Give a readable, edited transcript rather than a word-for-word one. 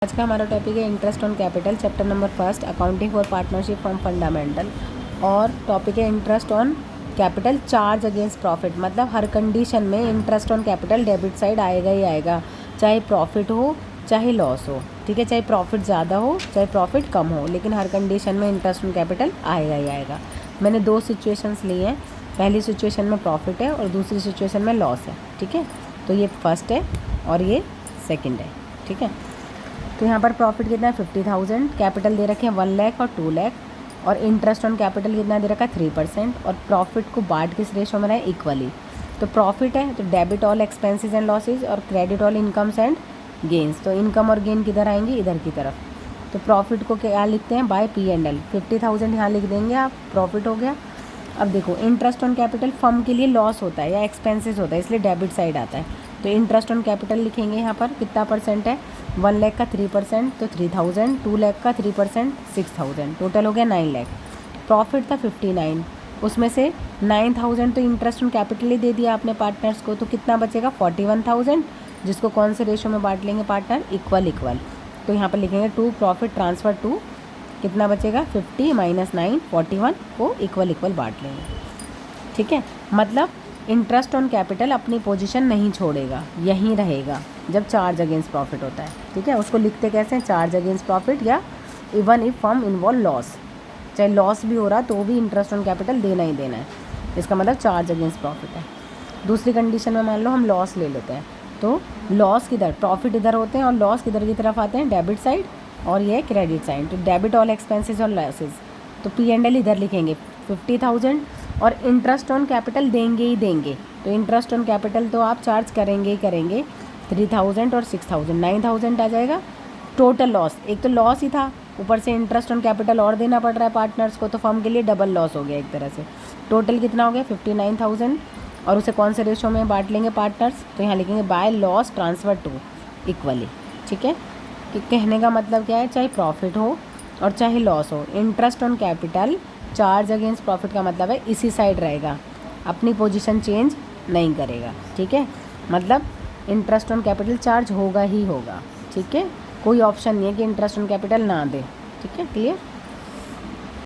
आज का हमारा टॉपिक है interest on capital, chapter number first, accounting for partnership from fundamental. और टॉपिक है interest on capital charge against profit. मतलब हर कंडीशन में interest on capital debit side आएगा ही आएगा, चाहे प्रॉफिट हो चाहे लॉस हो। ठीक है, चाहे प्रॉफिट ज़्यादा हो चाहे प्रॉफिट कम हो, लेकिन हर कंडीशन में इंटरेस्ट ऑन कैपिटल आएगा ही आएगा। मैंने दो सिचुएशंस ली हैं, पहली सिचुएशन में प्रॉफिट है और दूसरी सिचुएशन में लॉस है। ठीक है, तो ये फर्स्ट है और ये सेकेंड है। ठीक है, तो यहाँ पर प्रॉफिट कितना है 50,000, कैपिटल दे रखे हैं 1 लाख और 2 लाख, और इंटरेस्ट ऑन कैपिटल कितना दे रखा है 3%, और प्रॉफिट को बांट किस रेशो में रहा है इक्वली। तो प्रॉफिट है तो debit all expenses and losses और credit all incomes and gains. तो इनकम और गेन किधर आएंगी, इधर की तरफ। तो प्रॉफिट को क्या लिखते हैं, बाय P&L। 50,000 यहाँ लिख देंगे आप, प्रॉफिट हो गया। अब देखो, इंटरेस्ट ऑन कैपिटल फर्म के लिए लॉस होता है या एक्सपेंसेस होता है, इसलिए डेबिट साइड आता है। तो इंटरेस्ट ऑन कैपिटल लिखेंगे यहाँ पर कितना परसेंट है, 1 लाख का 3% तो 3,000, 2 लाख का 3% 6,000, टोटल हो गया 9 लाख। प्रॉफिट था 59, उसमें से 9,000 तो इंटरेस्ट ऑन कैपिटल ही दे दिया आपने पार्टनर्स को, तो कितना बचेगा 41,000, जिसको कौन से रेशो में बांट लेंगे पार्टनर, इक्वल। तो यहाँ पर लिखेंगे टू प्रॉफिट ट्रांसफ़र टू, कितना बचेगा 50 - 9 41 को इक्वल बांट लेंगे। ठीक है, मतलब इंटरेस्ट ऑन कैपिटल अपनी पोजीशन नहीं छोड़ेगा, यहीं रहेगा जब चार्ज अगेंस्ट प्रॉफिट होता है। ठीक है, उसको लिखते कैसे हैं, चार्ज अगेंस्ट प्रॉफिट, या even if firm involve loss, चाहे लॉस भी हो रहा तो भी इंटरेस्ट ऑन कैपिटल देना ही देना है, इसका मतलब चार्ज अगेंस्ट प्रॉफिट है। दूसरी कंडीशन में मान लो हम लॉस ले लेते हैं, तो लॉस किधर, प्रॉफिट इधर होते हैं और लॉस किधर की तरफ आते हैं, डेबिट साइड, और ये क्रेडिट साइड। तो डेबिट ऑल एक्सपेंसेस और लॉसेज, तो P&L इधर लिखेंगे 50,000, और इंटरेस्ट ऑन कैपिटल देंगे ही देंगे, तो इंटरेस्ट ऑन कैपिटल तो आप चार्ज करेंगे ही करेंगे, 3,000 और 6,000 9,000 आ जाएगा। टोटल लॉस, एक तो लॉस ही था, ऊपर से इंटरेस्ट ऑन कैपिटल और देना पड़ रहा है पार्टनर्स को, तो फर्म के लिए डबल लॉस हो गया एक तरह से। टोटल कितना हो गया 59,000, और उसे कौन से रेशो में बांट लेंगे पार्टनर्स, तो यहाँ लिखेंगे by loss transfer to equally. ठीक है, कि कहने का मतलब क्या है, चाहे प्रॉफिट हो और चाहे लॉस हो, interest on capital charge against profit का मतलब है इसी साइड रहेगा, अपनी पोजीशन चेंज नहीं करेगा। ठीक है, मतलब इंटरेस्ट ऑन कैपिटल चार्ज होगा ही होगा। ठीक है, कोई ऑप्शन नहीं है कि इंटरेस्ट ऑन कैपिटल ना दे। ठीक है, क्लियर।